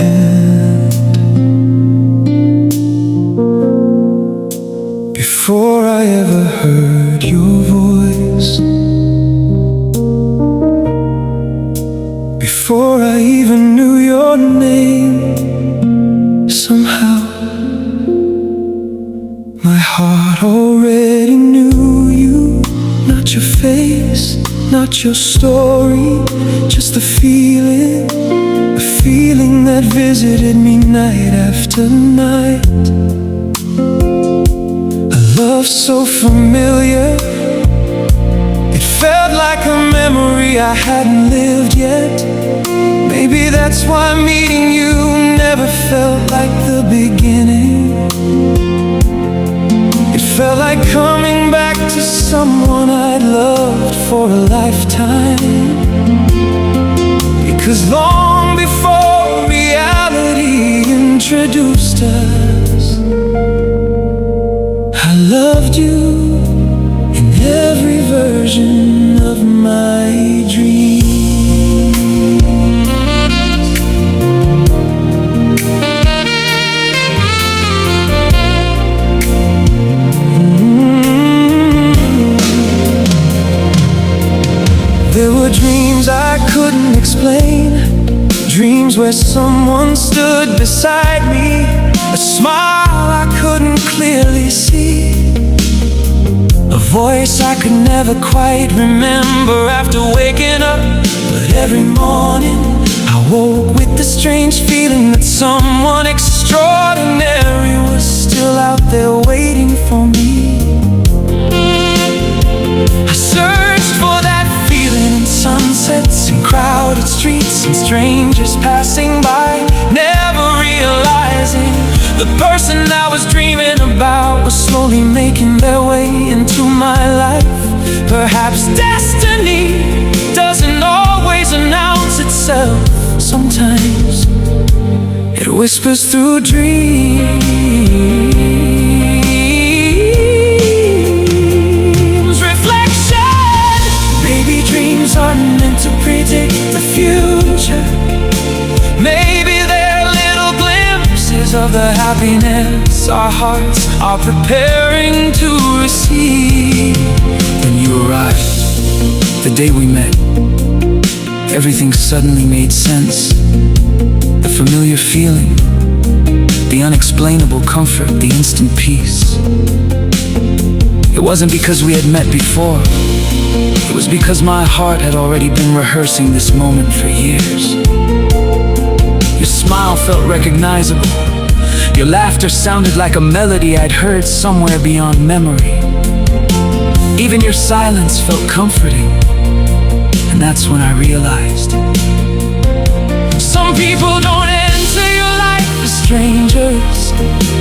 hand. Before I ever heard your voice, before I even knew your name, somehow my heart already knew you. Not your face, not your story, just a feeling that visited me night after night. A love so familiar, it felt like a memory I hadn't lived yet. Maybe that's why meeting you never felt like the beginning. It felt like coming back to someone I'd loved for a lifetime. Because long before reality introduced us, I loved you in every version of my dream. There were dreams I couldn't explain, dreams where someone stood beside me, a smile I couldn't clearly see, a voice I could never quite remember after waking up. But every morning I woke with the strange feeling that someone extraordinary was still out there waiting for me. I searched for that in sunsets and crowded streets and strangers passing by, never realizing the person I was dreaming about was slowly making their way into my life. Perhaps destiny doesn't always announce itself. Sometimes it whispers through dreams. Aren't meant to predict the future. Maybe they're little glimpses of the happiness our hearts are preparing to receive. When you arrived, the day we met, everything suddenly made sense. The familiar feeling, the unexplainable comfort, the instant peace. It wasn't because we had met before. It was because my heart had already been rehearsing this moment for years. Your smile felt recognizable. Your laughter sounded like a melody I'd heard somewhere beyond memory. Even your silence felt comforting. And that's when I realized some people don't enter your life as strangers.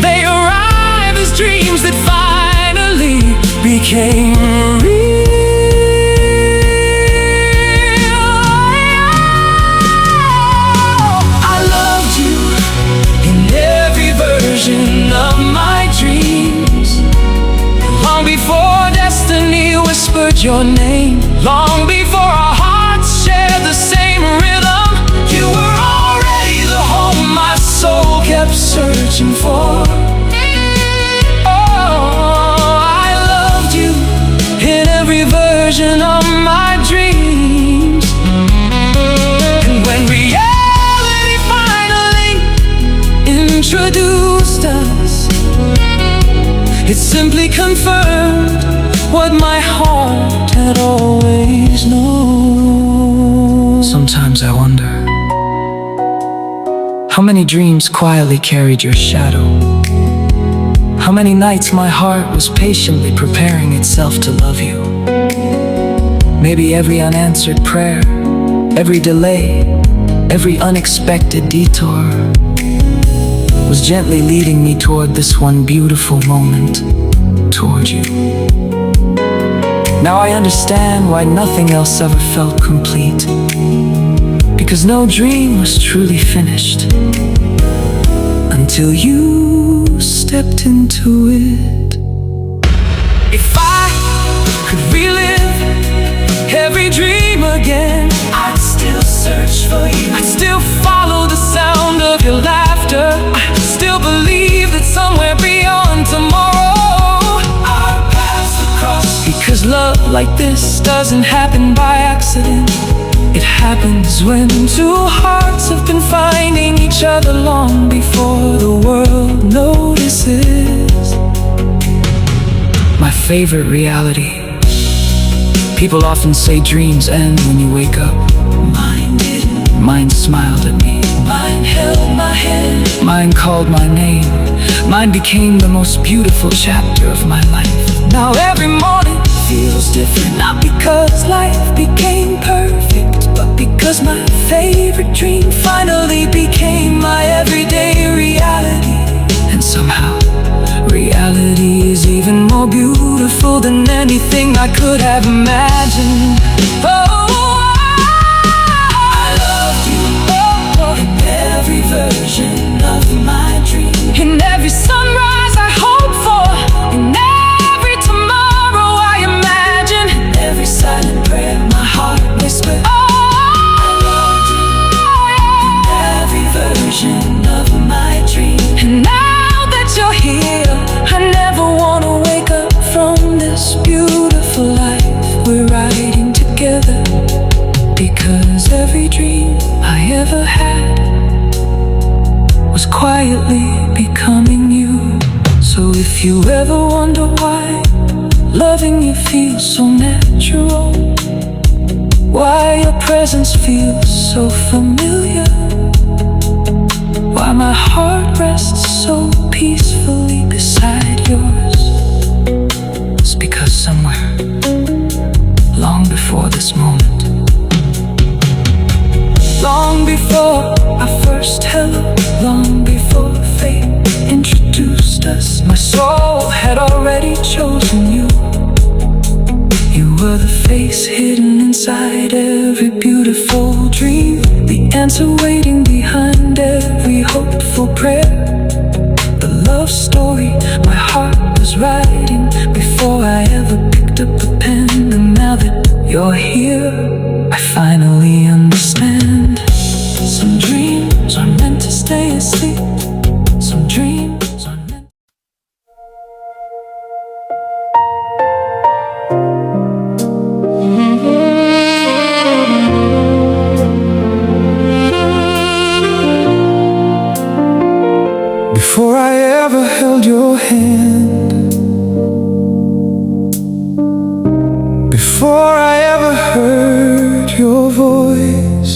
They arrive as dreams that finally became real. Of my dreams, long before destiny whispered your name, long before our hearts shared the same rhythm, you were already the home my soul kept searching for. Oh, I loved you in every version of my dreams. And when reality finally introduced us, it simply confirmed what my heart had always known. Sometimes I wonder how many dreams quietly carried your shadow, how many nights my heart was patiently preparing itself to love you. Maybe every unanswered prayer, every delay, every unexpected detour was gently leading me toward this one beautiful moment, toward you. Now I understand why nothing else ever felt complete, because no dream was truly finished until you stepped into it. If I could relive every dream again, I'd still search for you. I'd still follow the sound of your 'Cause love like this doesn't happen by accident. It happens when two hearts have been finding each other long before the world notices. My favorite reality. People often say dreams end when you wake up. Mine didn't. Mine smiled at me. Mine held my hand. Mine called my name. Mine became the most beautiful chapter of my life. Now every morning feels different, not because life became perfect, but because my favorite dream finally became my everyday reality. And somehow, reality is even more beautiful than anything I could have imagined. I loved you in every version of my dream. In every sunrise I hope for, in every tomorrow I imagine, in every silent prayer my heart whispered, I loved you in every version of my dream. And now that you're here, I never wanna wake up from this beautiful life we're writing together. Because every dream I ever had was quietly becoming you. So if you ever wonder why loving you feels so natural, why your presence feels so familiar, why my heart rests so peacefully beside yours, it's because somewhere, long before this moment, long before our first hello, long before fate introduced us, my soul had already chosen you. You were the face hidden inside every beautiful dream, the answer waiting behind every hopeful prayer, the love story my heart was writing before I ever picked up a pen. And now that you're here, I finally understand. Some dreams are meant to stay asleep. Some dreams are meant. Before I ever held your hand, before I ever heard your voice,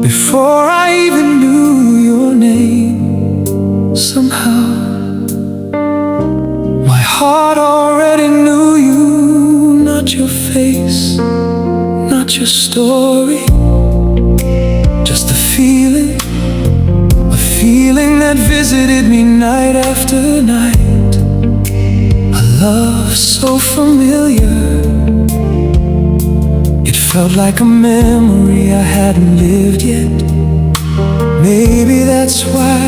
before I even knew your name, somehow my heart already knew you. Not your face, not your story, just a feeling that visited me night after night. A love so familiar, it felt like a memory I hadn't lived yet. Maybe that's why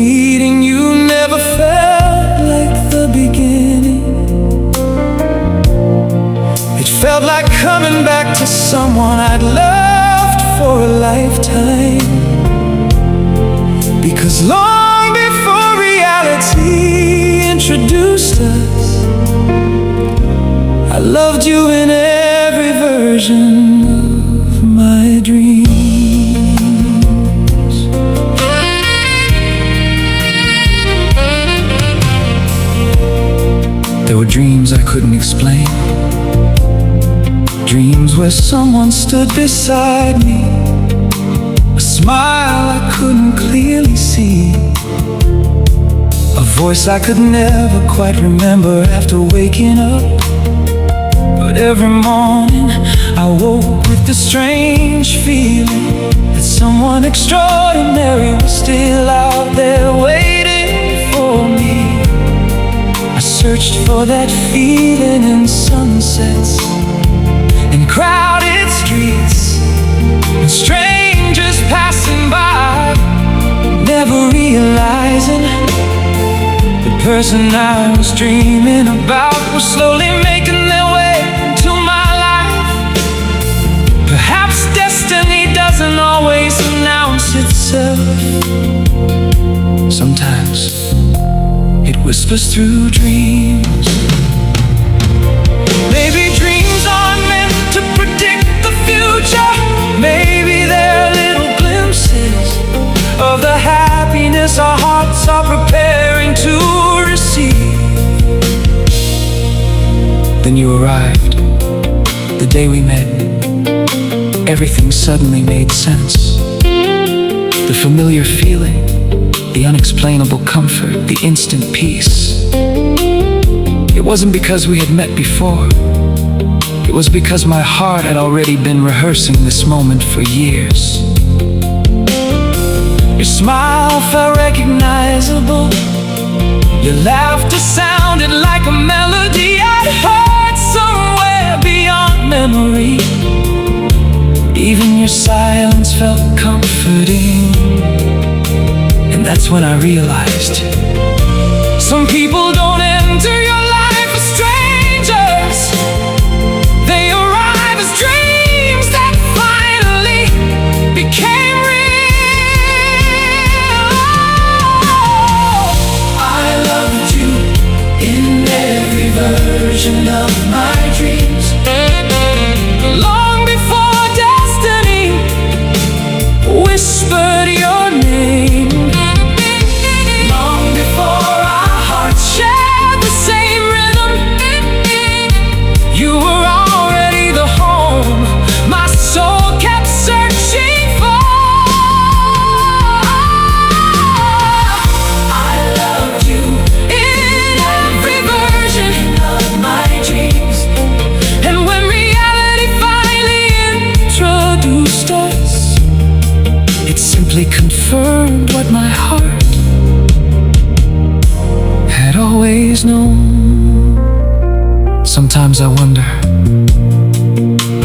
meeting you never felt like the beginning. It felt like coming back to someone I'd loved for a lifetime. Because long before reality introduced us, I loved you in every version of my dreams. There were dreams I couldn't explain, dreams where someone stood beside me, a smile I couldn't clearly see, a voice I could never quite remember after waking up. But every morning I woke with the strange feeling that someone extraordinary was still out there waiting for me. I searched for that feeling in sunsets, in crowded streets, and strangers passing by, never realizing the person I was dreaming about was slowly making their way into my life. Perhaps destiny doesn't always announce itself. Sometimes it whispers through dreams. Maybe dreams aren't meant to predict the future. Maybe they're little glimpses of the happiness our hearts are preparing to receive. Then you arrived, the day we met. Everything suddenly made sense. The familiar feeling, the unexplainable comfort, the instant peace. It wasn't because we had met before. It was because my heart had already been rehearsing this moment for years. Your smile felt recognizable. Your laughter sounded like a melody I'd heard somewhere beyond memory. Even your silence felt comforting. And that's when I realized, some people don't enter your life as strangers. They arrive as dreams that finally became real. I loved you in every version of my dreams. Long before destiny whispered your name. Long before our hearts shared the same rhythm. You were already the home my soul kept searching for. I loved you in every version of my dreams. And when reality finally introduced us, it simply confirmed what my heart had always known. Sometimes I wonder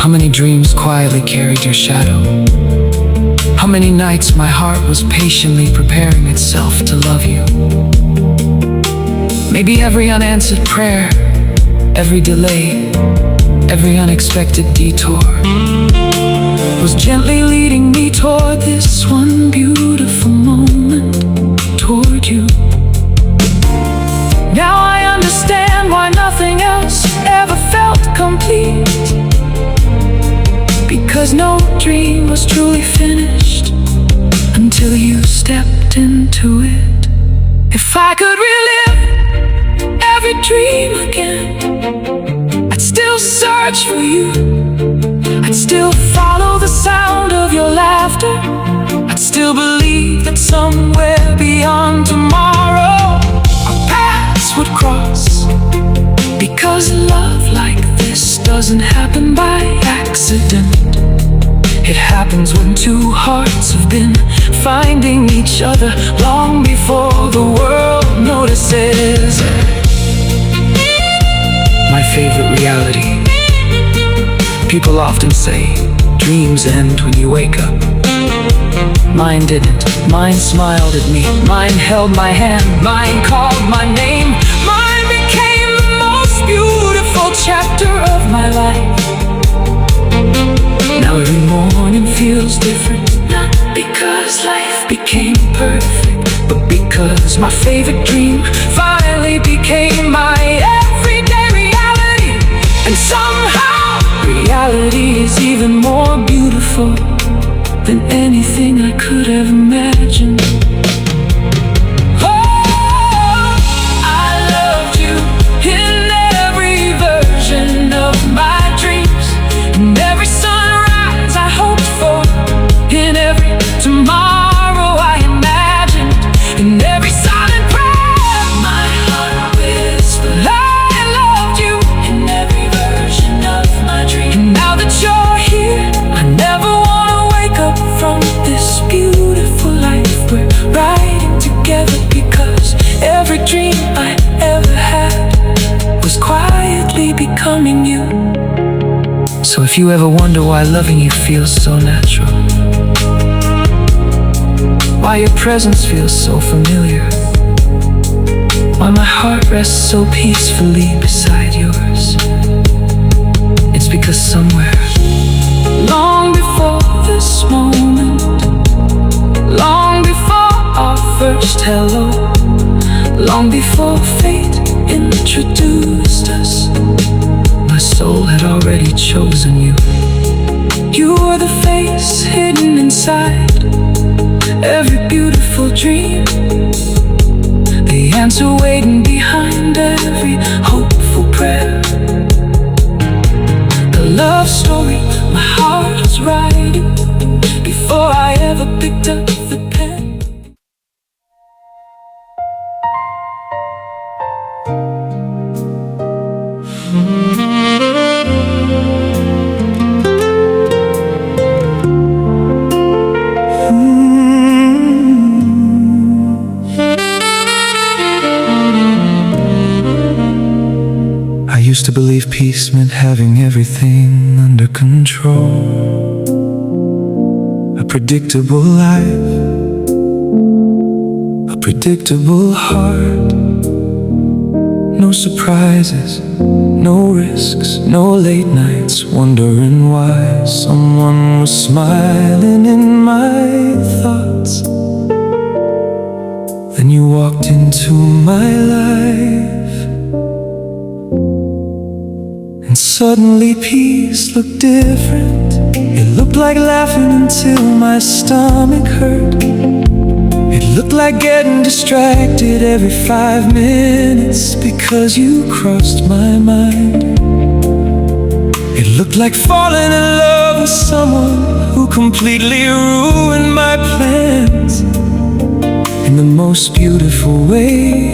how many dreams quietly carried your shadow. How many nights my heart was patiently preparing itself to love you. Maybe every unanswered prayer, every delay, every unexpected detour was gently leading me toward this one beautiful moment, toward you. Now I understand why nothing else ever felt complete. Because no dream was truly finished until you stepped into it. If I could relive every dream again, I'd still search for you. I'd still follow the sound of your laughter. I'd still believe that somewhere beyond tomorrow our paths would cross. Because love like this doesn't happen by accident. It happens when two hearts have been finding each other long before the world notices. My favorite reality. People often say dreams end when you wake up. Mine didn't. Mine smiled at me. Mine held my hand. Mine called my name. Mine became the most beautiful chapter of my life. Now every morning feels different. Not because life became perfect, but because my favorite dream finally became my everyday reality. And somehow reality is even more beautiful than anything I could have imagined. Oh, I loved you in every version of my dreams. In every sunrise I hoped for, in every tomorrow I imagined, in every silent prayer my heart whispered. I loved you in every version of my dreams. And now that you're here, I never wanna wake up from this beautiful life we're riding together. Because every dream I ever had was quietly becoming you. So if you ever wonder why loving you feels so natural, why your presence feels so familiar, why my heart rests so peacefully beside yours, it's because somewhere, long before this moment, long before our first hello, Long before fate introduced us, my soul had already chosen you. You were the face hidden inside every beautiful dream, the answer waiting behind every hopeful prayer. The love story my heart was writing before I ever picked up the pen. I used to believe peace meant having everything under control, a predictable life, a predictable heart. No surprises, no risks, no late nights wondering why someone was smiling in my thoughts. Then you walked into my life, and suddenly peace looked different. It looked like laughing until my stomach hurt. It looked like getting distracted every 5 minutes because you crossed my mind. It looked like falling in love with someone who completely ruined my plans in the most beautiful way,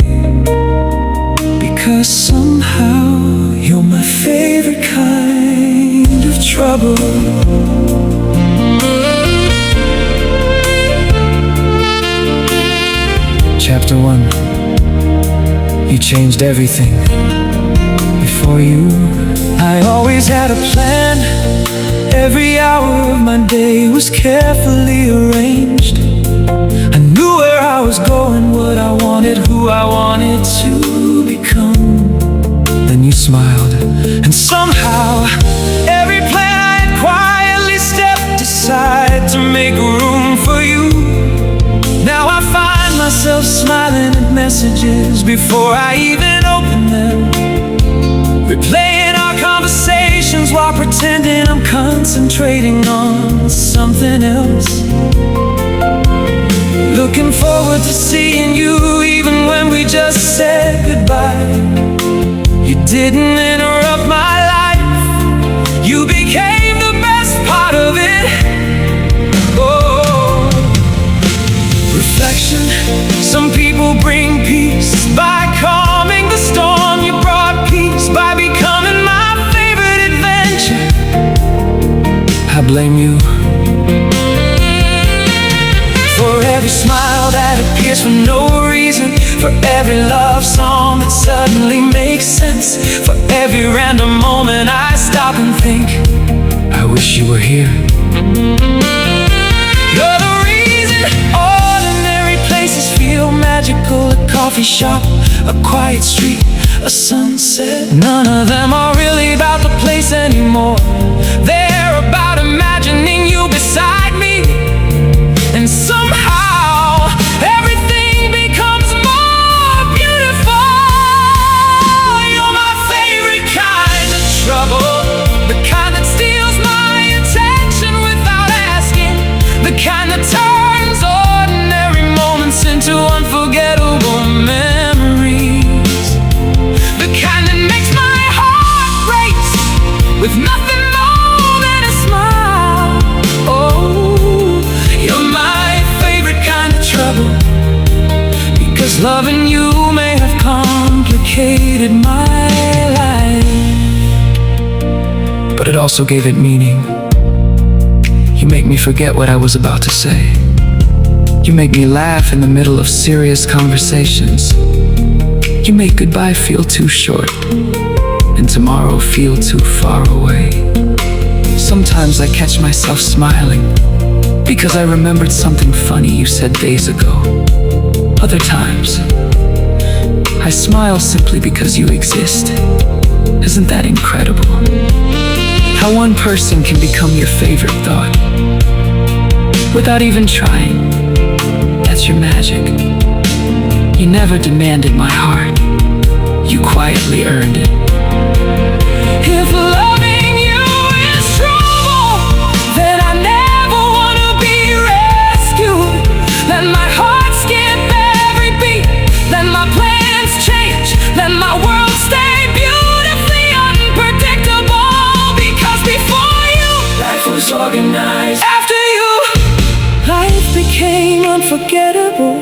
because somehow you're my favorite kind of trouble. Chapter 1. You changed everything. Before you, I always had a plan. Every hour of my day was carefully arranged. I knew where I was going, what I wanted, who I wanted to become. Then you smiled, and somehow every plan I had quietly stepped aside to make room for you. Now I find myself smiling at messages before I even open them, replaying our conversations while pretending I'm concentrating on something else. Looking forward to seeing you even when we just said goodbye. You didn't interrupt my life, you became the best part of it. Oh, reflection. Some people bring peace by calming the storm. You brought peace by becoming my favorite adventure. I blame you for every smile that appears for no reason, for every love song that suddenly makes sense, for every random moment I stop and think, I wish you were here. You're the reason ordinary places feel magical. A coffee shop, a quiet street, a sunset. None of them are really about the place anymore. They're about imagining you beside me, and somehow everything becomes more beautiful. You're my favorite kind of trouble, the kind that steals my attention without asking, the kind that turns ordinary moments into unforgettable memories, the kind that makes my heart race with nothing more than a smile. Oh, you're my favorite kind of trouble, because loving you may have complicated my life, but it also gave it meaning. You make me forget what I was about to say. You make me laugh in the middle of serious conversations. You make goodbye feel too short and tomorrow feel too far away. Sometimes I catch myself smiling because I remembered something funny you said days ago. Other times, I smile simply because you exist. Isn't that incredible? How one person can become your favorite thought without even trying. That's your magic. You never demanded my heart, you quietly earned it. If loving you is trouble, then I never wanna be rescued. Let my heart skip every beat, let my plans change, let my world stay beautifully unpredictable. Because before you, life was organized. After you, life became unforgettable,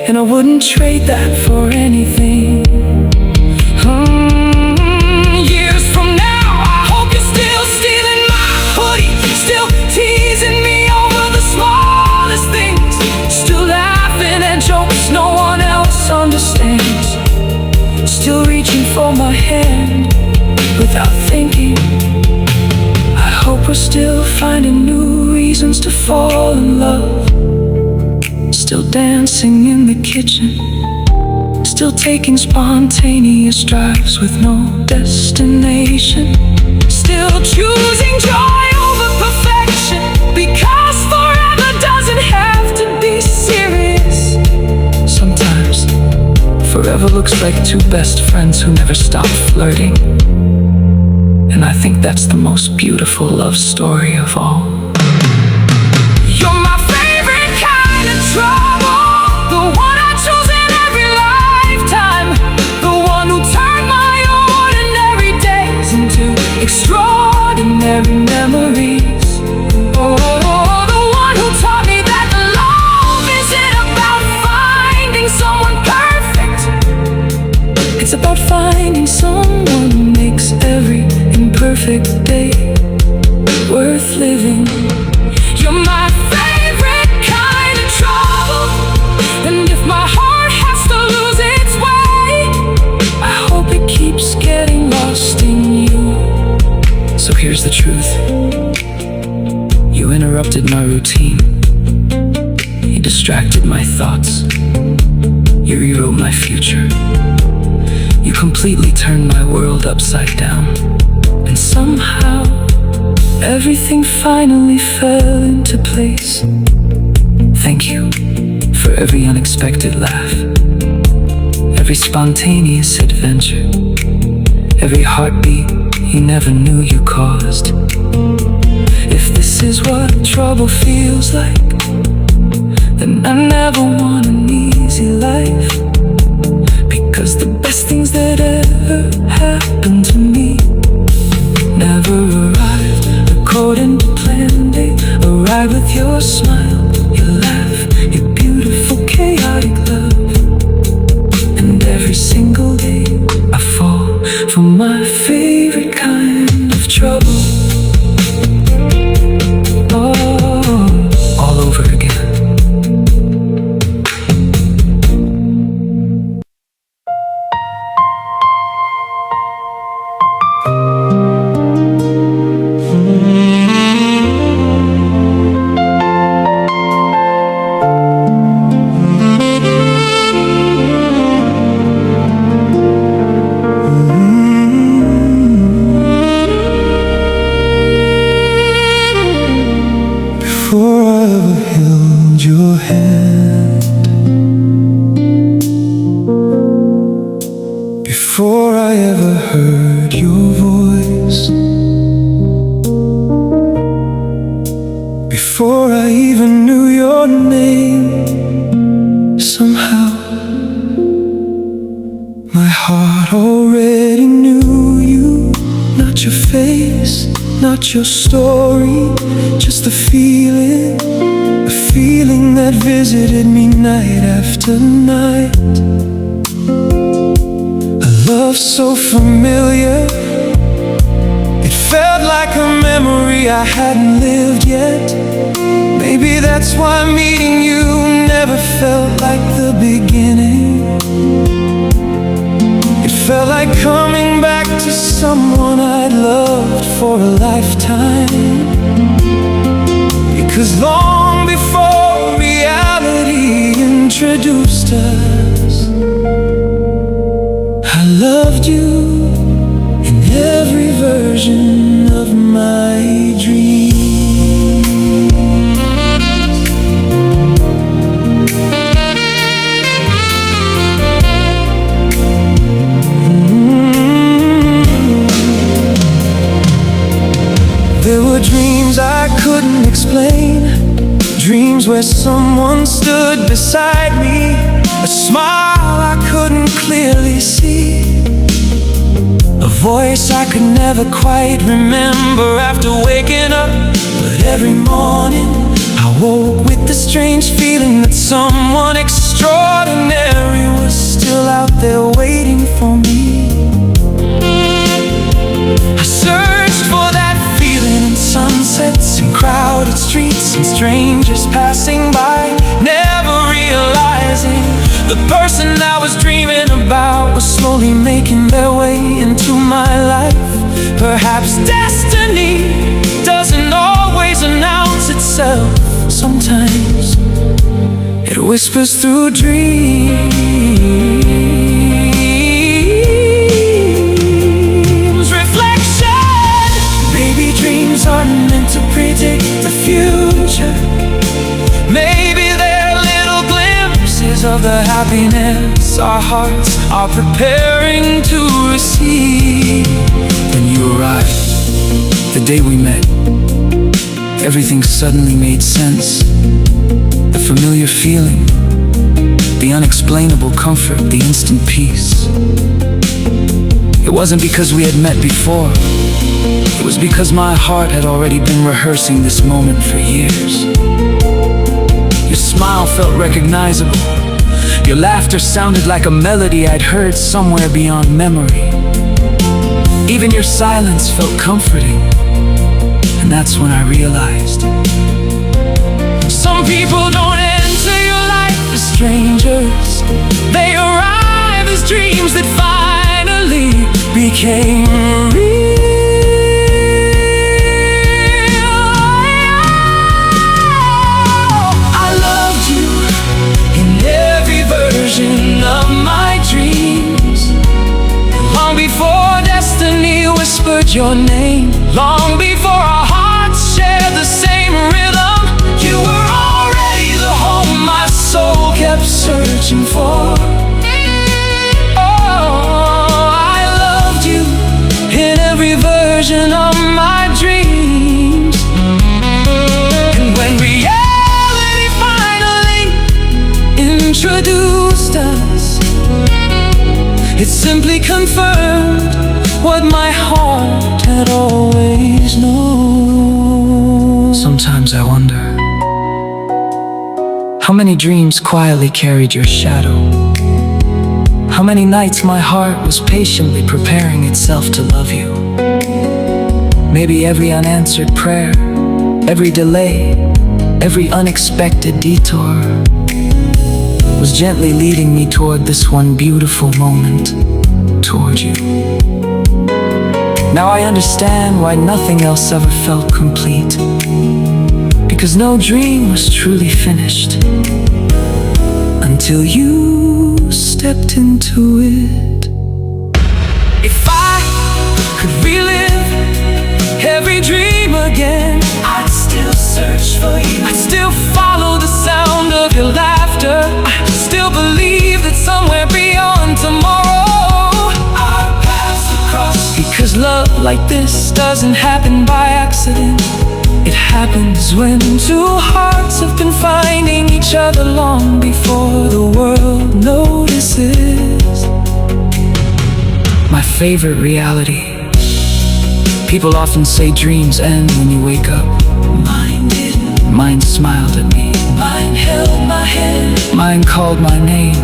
and I wouldn't trade that for anything. Years from now, I hope you're still stealing my hoodie, still teasing me over the smallest things, still laughing at jokes no one else understands, still reaching for my hand without thinking. I hope we're still finding new reasons to fall in love, still dancing in the kitchen, still taking spontaneous drives with no destination, still choosing joy over perfection, because forever doesn't have to be serious. Sometimes forever looks like two best friends who never stop flirting, and I think that's the most beautiful love story of all. You're my favorite kind of trouble, the one I choose in every lifetime, the one who turned my ordinary days into extraordinary memories. Oh, the one who taught me that love isn't about finding someone perfect, it's about finding someone who makes every imperfect day worth living. You're my favorite kind of trouble, and if my heart has to lose its way, I hope it keeps getting lost in you. So here's the truth. You interrupted my routine, you distracted my thoughts, you rewrote my future, you completely turned my world upside down, and somehow everything finally fell into place. Thank you for every unexpected laugh, every spontaneous adventure, every heartbeat you never knew you caused. If this is what trouble feels like, then I never want an easy life, because the best things that ever happened to me never arrived according to plan. They arrive with your smile, your laugh, your beautiful chaotic love. And every single day I fall for my favorite kind of trouble. Oh, all over again. Before I ever held your hand, before I ever heard your voice, before I even knew your name, somehow my heart already knew you. Not your face, not your story, just a feeling that visited me night after night. A love so familiar, it felt like a memory I hadn't lived yet. Maybe that's why meeting you never felt like the beginning. It felt like coming back to someone I'd loved for a lifetime. Because long before reality introduced us, I loved you in every version of my dreams. where someone stood beside me, a smile I couldn't clearly see, a voice I could never quite remember after waking up. But every morning I woke with the strange feeling that someone extraordinary was still out there waiting for me. I searched for that feeling in sunsets and crowded streets and strangers passing by, never realizing the person I was dreaming about was slowly making their way into my life. Perhaps destiny doesn't always announce itself. Sometimes it whispers through dreams. Reflection. Maybe dreams aren't meant to predict the future. Maybe they're little glimpses of the happiness our hearts are preparing to receive. When you arrived, the day we met, everything suddenly made sense. The familiar feeling, the unexplainable comfort, the instant peace. It wasn't because we had met before. It was because my heart had already been rehearsing this moment for years. Your smile felt recognizable. Your laughter sounded like a melody I'd heard somewhere beyond memory. Even your silence felt comforting. And that's when I realized some people don't enter your life as strangers. They arrive as dreams that finally became real. I loved you in every version of my dreams, long before destiny whispered your name, long before our hearts shared the same rhythm. You were already the home my soul kept searching for. Oh, I loved you in every version of my dreams. And when reality finally introduced us, it simply confirmed what my heart had always known. Sometimes I wonder how many dreams quietly carried your shadow, how many nights my heart was patiently preparing itself to love you. Maybe every unanswered prayer, every delay, every unexpected detour was gently leading me toward this one beautiful moment, toward you. Now I understand why nothing else ever felt complete, because no dream was truly finished until you stepped into it. If I could relive every dream again, I'd still search for you. I'd still follow the sound of your laughter. I still believe that somewhere beyond tomorrow because love like this doesn't happen by accident. It happens when two hearts have been finding each other long before the world notices. My favorite reality. People often say dreams end when you wake up. Mine didn't. Mine smiled at me. Mine held my hand. Mine called my name.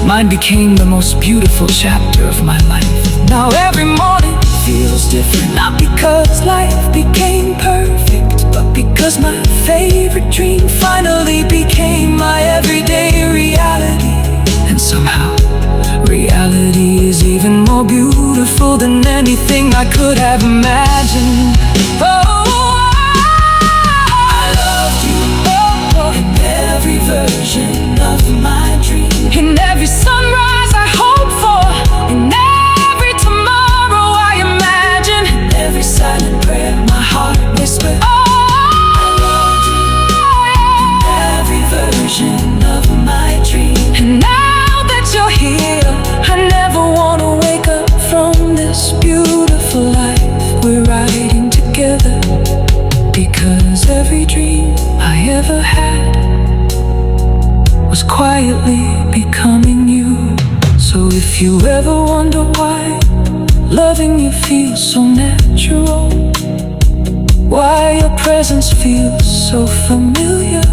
Mine became the most beautiful chapter of my life. Now every morning feels different, not because life became perfect, but because my favorite dream finally became my everyday reality. And somehow, reality is even more beautiful than anything I could have imagined. I loved you in every version of my dream, in every sunrise I hope for, in every tomorrow I imagine, in every silent prayer my heart whispered. I loved you in every version of my dream. And now that you're here, I never wanna wake up from this beautiful life we're writing together, because every dream I ever had If you ever wonder why loving you feels so natural, why your presence feels so familiar,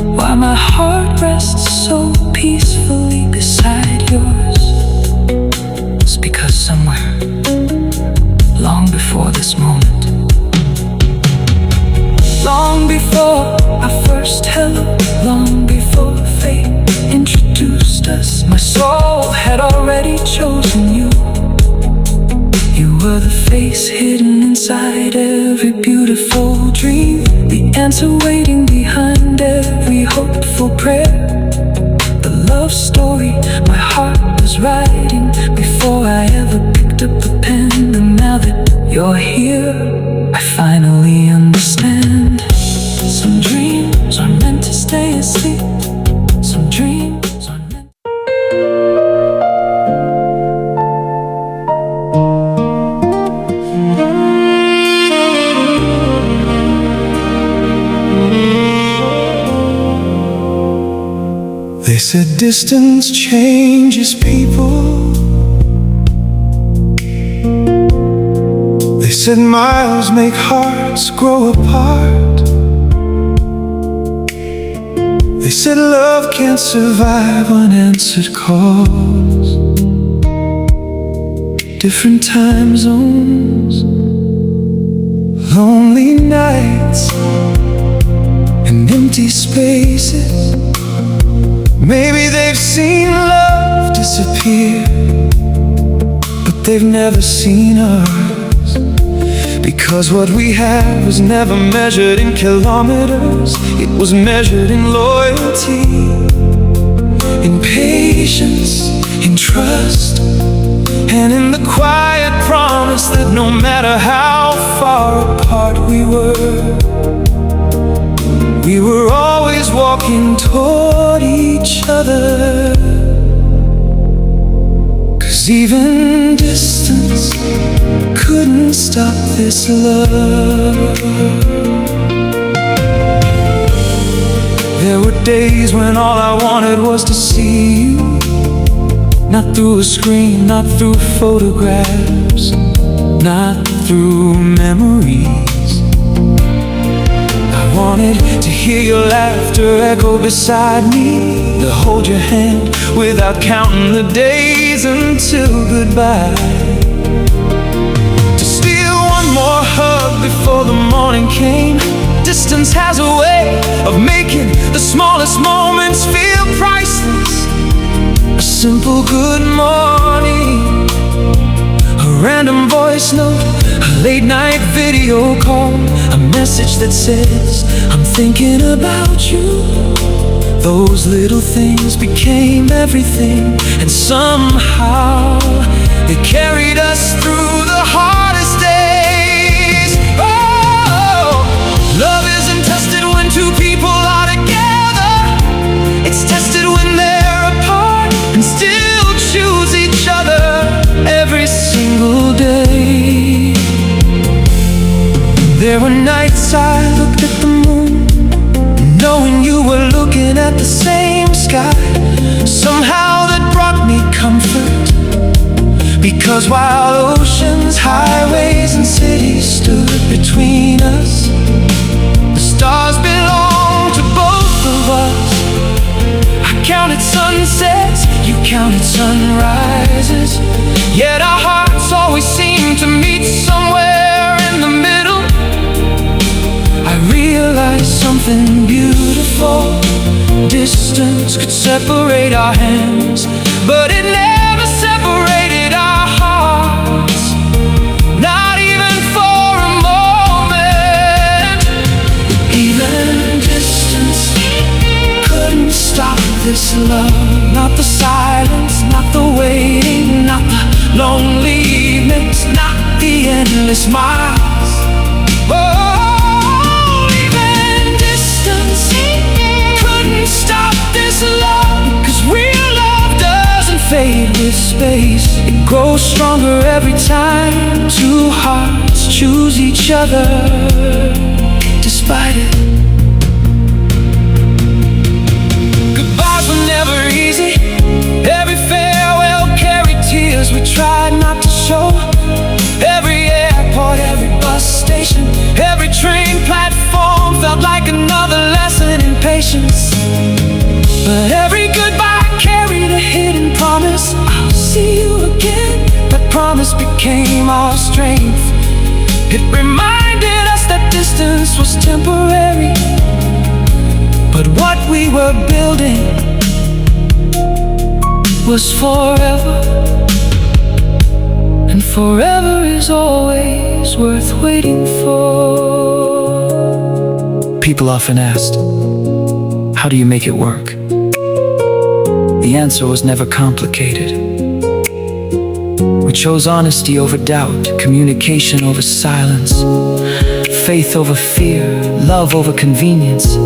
why my heart rests so peacefully beside yours, it's because somewhere, long before this moment, long before our first hello, long before fate introduced us, my soul had already chosen you. You were the face hidden inside every beautiful dream, the answer waiting behind every hopeful prayer, the love story my heart was writing before I ever picked up a pen. And now that you're here, I finally understand. Some dreams are meant to stay asleep. Some dreams are meant. They said distance changes people. They said miles make hearts grow apart. They said love can't survive unanswered calls. Different time zones, lonely nights, and empty spaces. Maybe they've seen love disappear, but they've never seen ours. Because what we have was never measured in kilometers. It was measured in loyalty, in patience, in trust, and in the quiet promise that no matter how far apart we were always walking toward each other. 'Cause even distance couldn't stop this love. There were days when all I wanted was to see you, not through a screen, not through photographs, not through memories. I wanted to hear your laughter echo beside me, to hold your hand without counting the days until goodbye, to steal one more hug before the morning came. Distance has a way of making the smallest moments feel priceless. A simple good morning, a random voice note, a late night video call, a message that says, I'm thinking about you. Those little things became everything, and somehow they carried us through the hardest days. Oh, love isn't tested when two people are together. It's tested when they're apart and still choose each other every single day. There were nights I looked at the moon, knowing you were looking at the same sky. Somehow that brought me comfort, because while oceans, highways, and cities stood between us, the stars belong to both of us. I counted sunsets, you counted sunrises, yet our hearts always seemed to meet somewhere in the middle. I realized something beautiful. Distance could separate our hands, but it never separated our hearts, not even for a moment. Even distance couldn't stop this love. Not the silence, not the waiting, not the lonely evenings, not the endless miles. Oh, even distance couldn't stop this love, 'cause real love doesn't fade with space. It grows stronger every time two hearts choose each other, despite it. Goodbyes were never easy. Every fair our strength. It reminded us that distance was temporary, but what we were building was forever. And forever is always worth waiting for. People often asked, how do you make it work? The answer was never complicated. We chose honesty over doubt, communication over silence, faith over fear, love over convenience.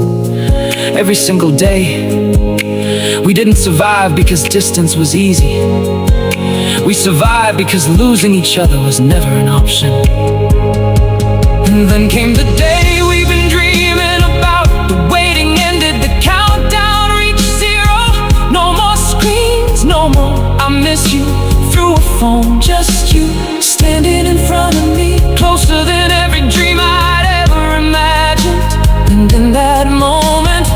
Every single day, we didn't survive because distance was easy. We survived because losing each other was never an option. And then came the day we've been dreaming about. The waiting ended, the countdown reached zero. No more screens, no more I miss you through a phone. Just you standing in front of me, closer than every dream I'd ever imagined. And in that moment,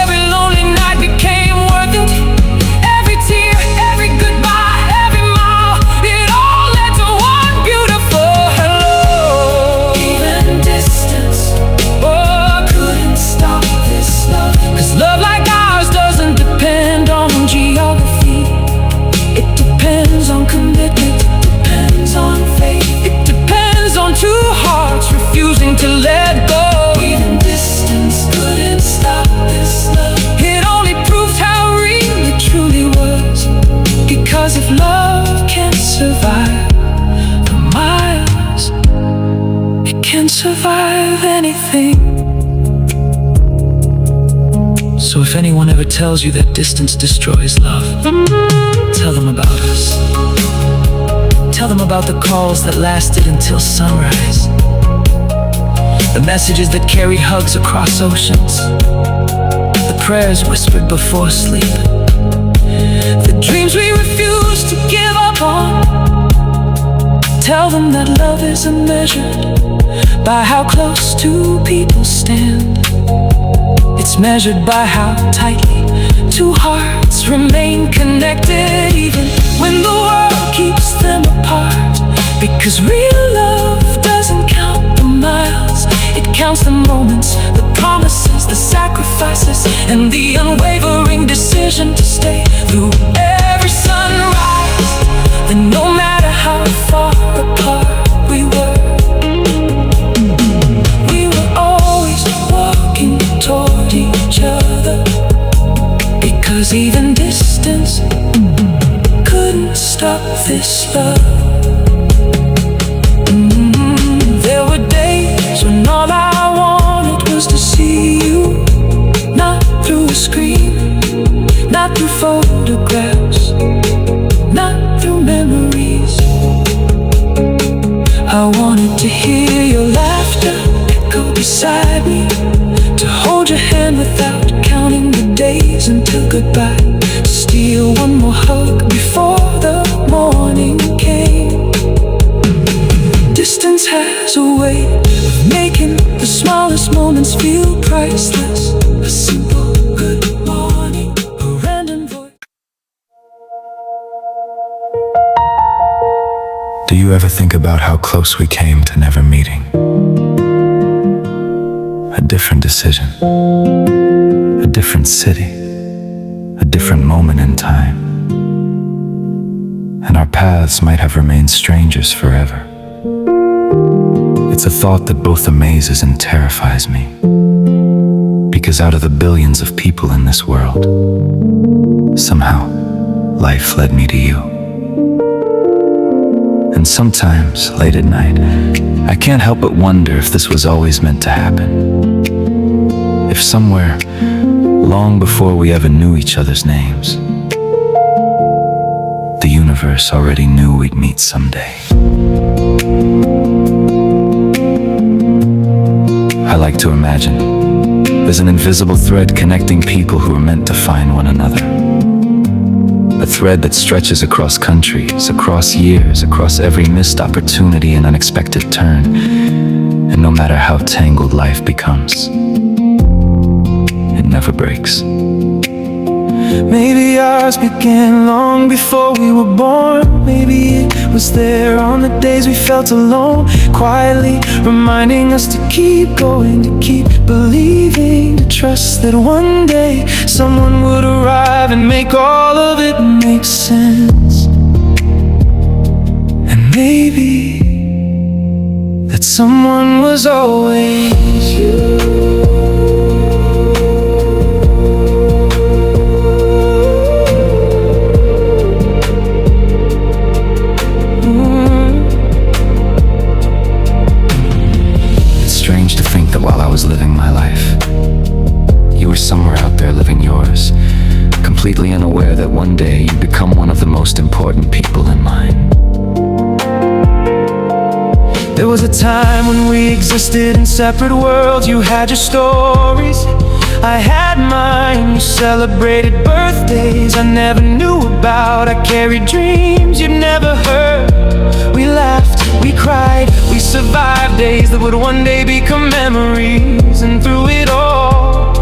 every lonely night became worth it. Every tear, every goodbye, every mile, it all led to one beautiful hello. Even distance, oh, couldn't stop this love. 'Cause love like ours doesn't depend on geography. It depends on commitment, it depends on faith. It depends on two hearts refusing to let go. Even distance couldn't stop this love. It only proved how real it truly was. Because if love can't survive the miles, it can survive anything. So if anyone ever tells you that distance destroys love, tell them about us. Tell them about the calls that lasted until sunrise, the messages that carried hugs across oceans, the prayers whispered before sleep, the dreams we refused to give up on. Tell them that love isn't measured by how close two people stand. It's measured by how tightly two hearts remain connected, even when the world keeps them apart. Because real love doesn't count the miles, it counts the moments, the promises, the sacrifices, and the unwavering decision to stay through every sunrise. Then no matter how far apart we were, we were always walking toward each other. Because even distance couldn't stop this love. There were days when all I wanted was to see you, not through a screen, not through photographs, not through memories. I wanted to hear your laughter echo beside me, to hold your hand without counting the days until goodbye, to steal one more hug before the morning came. Distance has a way of making the smallest moments feel priceless. A simple good morning, a random voice. Do you ever think about how close we came to never meeting? A different decision, a different city, a different moment in time, and our paths might have remained strangers forever. It's a thought that both amazes and terrifies me, because out of the billions of people in this world, somehow life led me to you. And sometimes, late at night, I can't help but wonder if this was always meant to happen. If somewhere, long before we ever knew each other's names, the universe already knew we'd meet someday. I like to imagine there's an invisible thread connecting people who are meant to find one another. A thread that stretches across countries, across years, across every missed opportunity and unexpected turn. And no matter how tangled life becomes, it never breaks. Maybe ours began long before we were born. Maybe it was there on the days we felt alone, quietly reminding us to keep going, to keep believing, to trust that one day someone would arrive and make all of it make sense. And maybe that someone was always you. While I was living my life, you were somewhere out there living yours, completely unaware that one day you'd become one of the most important people in mine. There was a time when we existed in separate worlds. You had your stories, I had mine. You celebrated birthdays I never knew about. I carried dreams you'd never heard. We laughed, we cried, we survived days that would one day become memories. And through it all,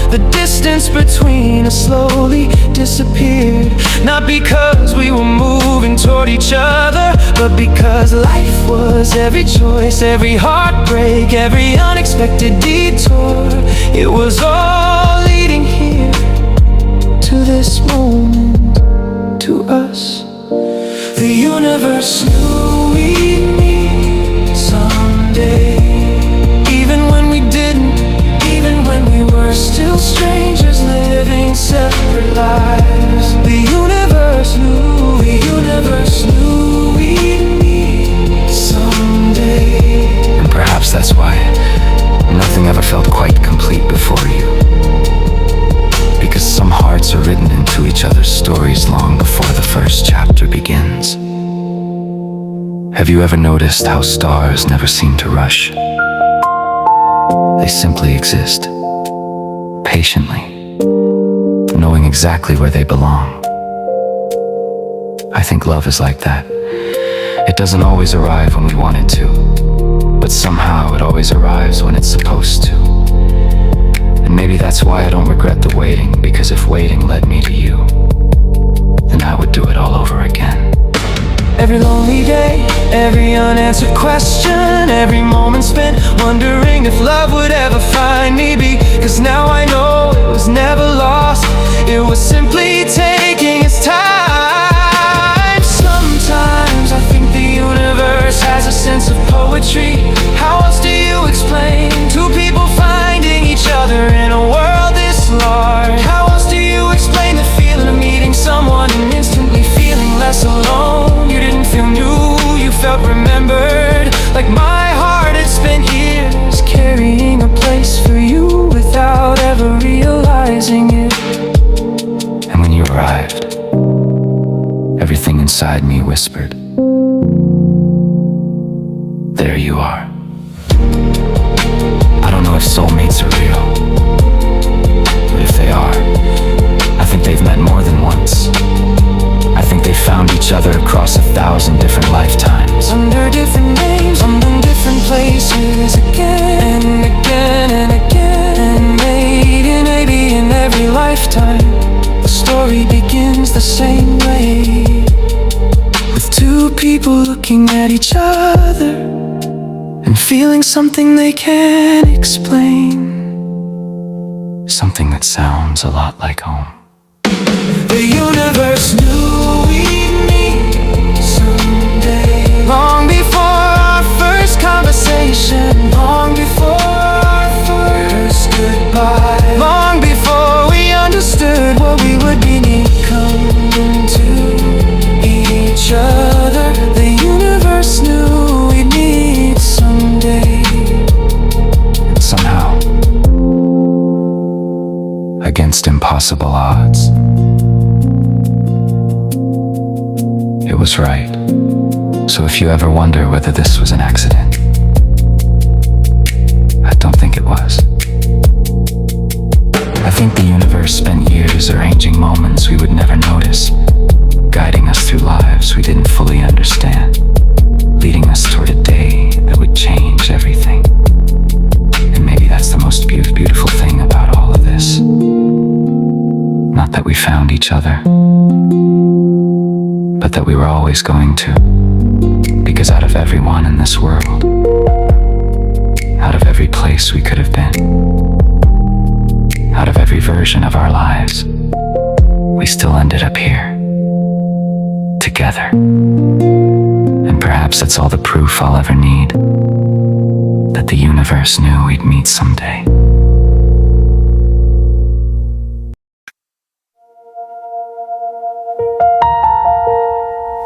the distance between us slowly disappeared. Not because we were moving toward each other, but because life was every choice, every heartbreak, every unexpected detour. It was all leading here, to this moment, to us. The universe knew we'd meet someday, even when we didn't, even when we were still strangers living separate lives. The universe knew we'd meet someday. And perhaps that's why nothing ever felt quite complete before you. Because some hearts are written into each other's stories long before the first chapter begins. Have you ever noticed how stars never seem to rush? They simply exist, patiently, knowing exactly where they belong. I think love is like that. It doesn't always arrive when we want it to, but somehow it always arrives when it's supposed to. And maybe that's why I don't regret the waiting, because if waiting led me to you, then I would do it all over again. Every lonely day, every unanswered question, every moment spent wondering if love would ever find me. Because now I know it was never lost, it was simply taking its time. Sometimes I think the universe has a sense of poetry. How else do you explain two people finding each other in a world this large? How else do you explain the feeling of meeting someone and instantly feeling less alone? You didn't feel new, you felt remembered, like my heart had spent years carrying a place for you without ever realizing it. And when you arrived, everything inside me whispered, there you are. I don't know if soulmates are real, but if they are, I think they've met more than once. I think they found each other across 1,000 different lifetimes, under different names, under different places, again and again and again. And maybe in every lifetime, the story begins the same way, with two people looking at each other and feeling something they can't explain, something that sounds a lot like home. The universe knew we'd meet someday, long before our first conversation, long before our first goodbye, long before we understood what we would become to each other. The universe knew we'd meet someday. And somehow, against impossible odds, it was right. So if you ever wonder whether this was an accident, I don't think it was. I think the universe spent years arranging moments we would never notice, guiding us through lives we didn't fully understand, leading us toward a day that would change everything. And maybe that's the most beautiful thing about all of this. Not that we found each other, but that we were always going to. Because Because out of everyone in this world, out of every place we could have been, out of every version of our lives, we still ended up here, together. And perhaps that's all the proof I'll ever need, that the universe knew we'd meet someday.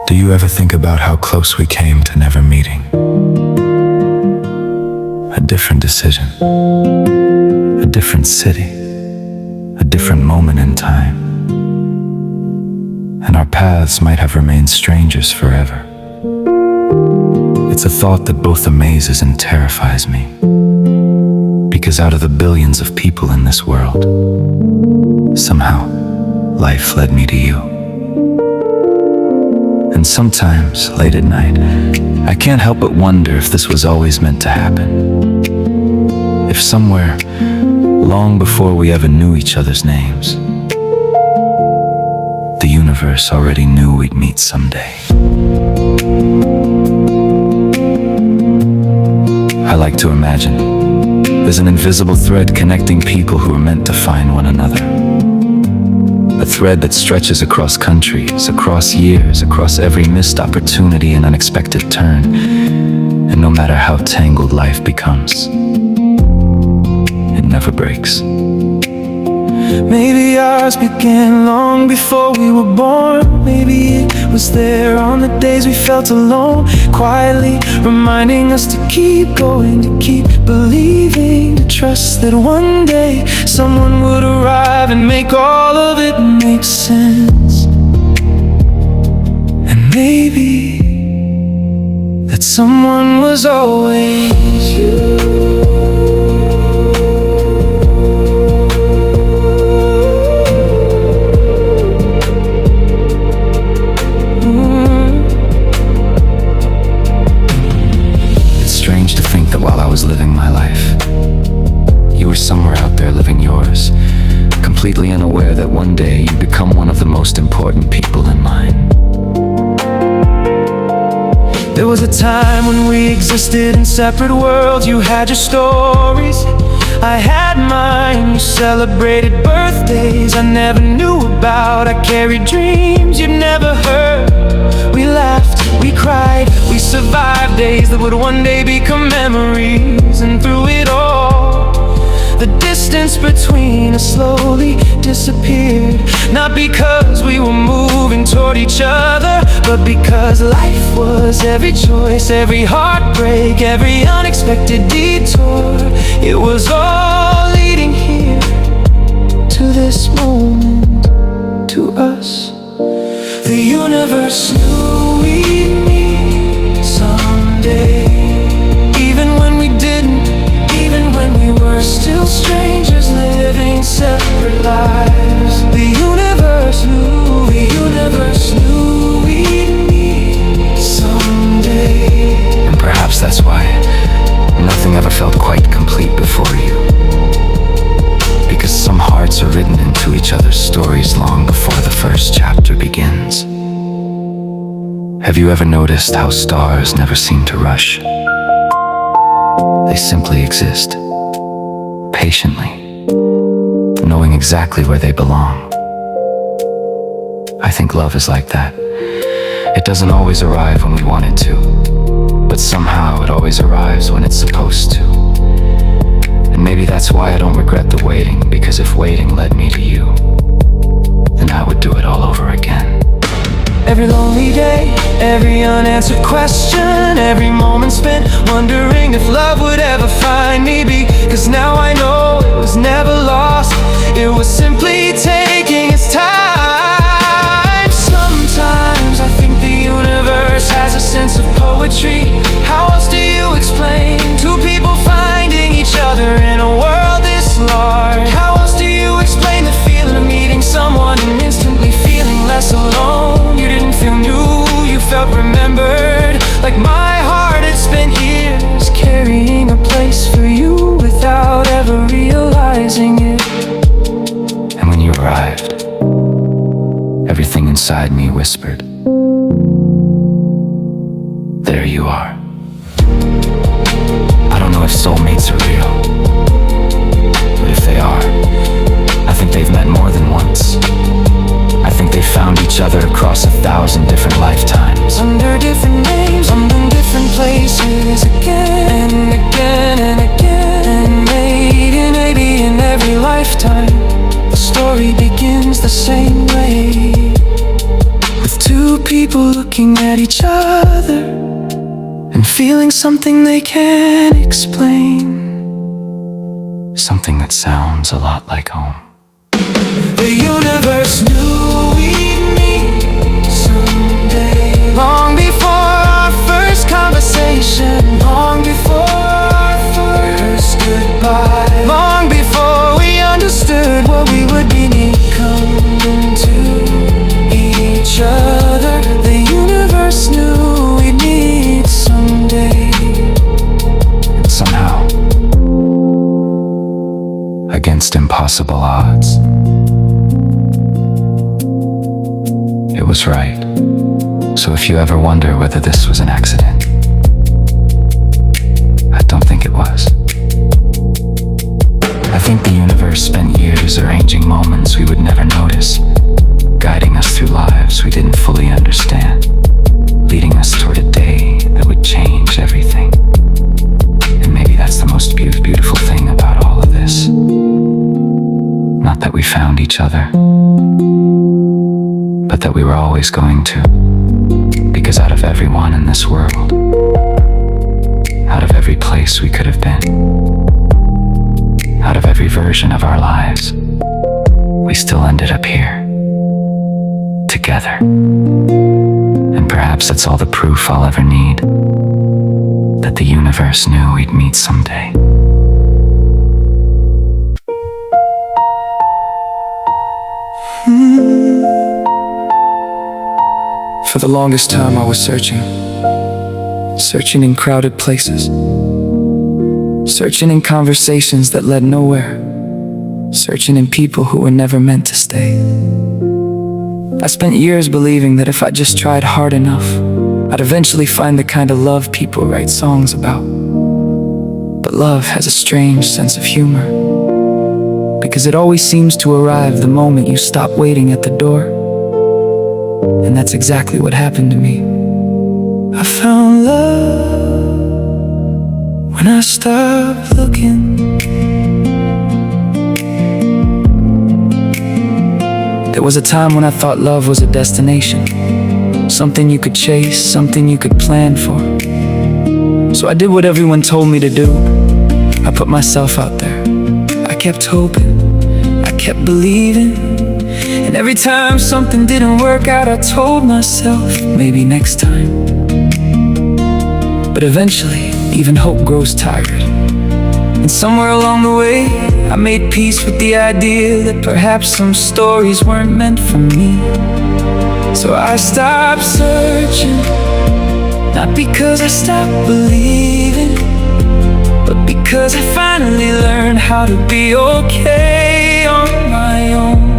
Do you ever think about how close we came to never meeting? A different decision, a different city, a different moment in time. And our paths might have remained strangers forever. It's a thought that both amazes and terrifies me. Because out of the billions of people in this world, somehow, life led me to you. And sometimes, late at night, I can't help but wonder if this was always meant to happen. If somewhere, long before we ever knew each other's names, the universe already knew we'd meet someday. I like to imagine there's an invisible thread connecting people who are meant to find one another. A thread that stretches across countries, across years, across every missed opportunity and unexpected turn. And no matter how tangled life becomes, it never breaks. Maybe ours began long before we were born. Maybe it was there on the days we felt alone, quietly reminding us to keep going, to keep believing, to trust that one day someone would arrive and make all of it make sense. And maybe that someone was always you. While I was living my life, you were somewhere out there living yours, completely unaware that one day you'd become one of the most important people in mine. There was a time when we existed in separate worlds. You had your stories, I had mine. You celebrated birthdays I never knew about. I carried dreams you'd never heard. We laughed, we cried, we survived days that would one day become memories. And through it all, the distance between us slowly disappeared. Not because we were moving toward each other, but because life was every choice, every heartbreak, every unexpected detour. It was all leading here, to this moment, to us. The universe knew we'd meet someday. Even when we didn't, even when we were still strangers living separate lives. The universe knew we'd meet someday. And perhaps that's why nothing ever felt quite complete before you. Because some hearts are written into each other's stories long before the first chapter begins. Have you ever noticed how stars never seem to rush? They simply exist, patiently, knowing exactly where they belong. I think love is like that. It doesn't always arrive when we want it to, but somehow it always arrives when it's supposed to. And maybe that's why I don't regret the waiting, because if waiting led me to you, then I would do it all over again. Every lonely day, every unanswered question, every moment spent wondering if love would ever find me. Because now I know it was never lost, it was simply taking its time. Sometimes I think the universe has a sense of poetry. How else do you explain two people finding each other in a world this large? How else do you explain the feeling of meeting someone and instantly feeling less alone? You didn't feel new, you felt remembered. Like my heart had spent years carrying a place for you without ever realizing it. And when you arrived, everything inside me whispered, there you are. if soulmates are real. But if they are, I think they've met more than once. I think they found each other across 1,000 different lifetimes. Under different names, under different places, again and again and again. And maybe in every lifetime, the story begins the same way, with two people looking at each other and feeling something they can't explain. Something that sounds a lot like home. The universe knew we'd meet someday, long before our first conversation, long before our first goodbye, long before we understood what we would become to each other. The universe knew we'd meet someday. And somehow, against impossible odds, it was right. So if you ever wonder whether this was an accident, I don't think it was. I think the universe spent years arranging moments we would never notice, guiding us through lives we didn't fully understand, leading us toward a day that would change everything. And maybe that's the most beautiful thing about all of this. Not that we found each other, but that we were always going to. Because out of everyone in this world, out of every place we could have been, out of every version of our lives, we still ended up here, together. And perhaps that's all the proof I'll ever need, that the universe knew we'd meet someday. For the longest time I was searching in crowded places, searching in conversations that led nowhere, searching in people who were never meant to stay. I spent years believing that if I just tried hard enough, I'd eventually find the kind of love people write songs about. But love has a strange sense of humor, because it always seems to arrive the moment you stop waiting at the door. And that's exactly what happened to me. I found love when I stopped looking. There was a time when I thought love was a destination, something you could chase, something you could plan for. So I did what everyone told me to do. I put myself out there. I kept hoping, I kept believing. And every time something didn't work out, I told myself, maybe next time. But eventually, even hope grows tired. And somewhere along the way, I made peace with the idea that perhaps some stories weren't meant for me. So I stopped searching, not because I stopped believing, but because I finally learned how to be okay on my own.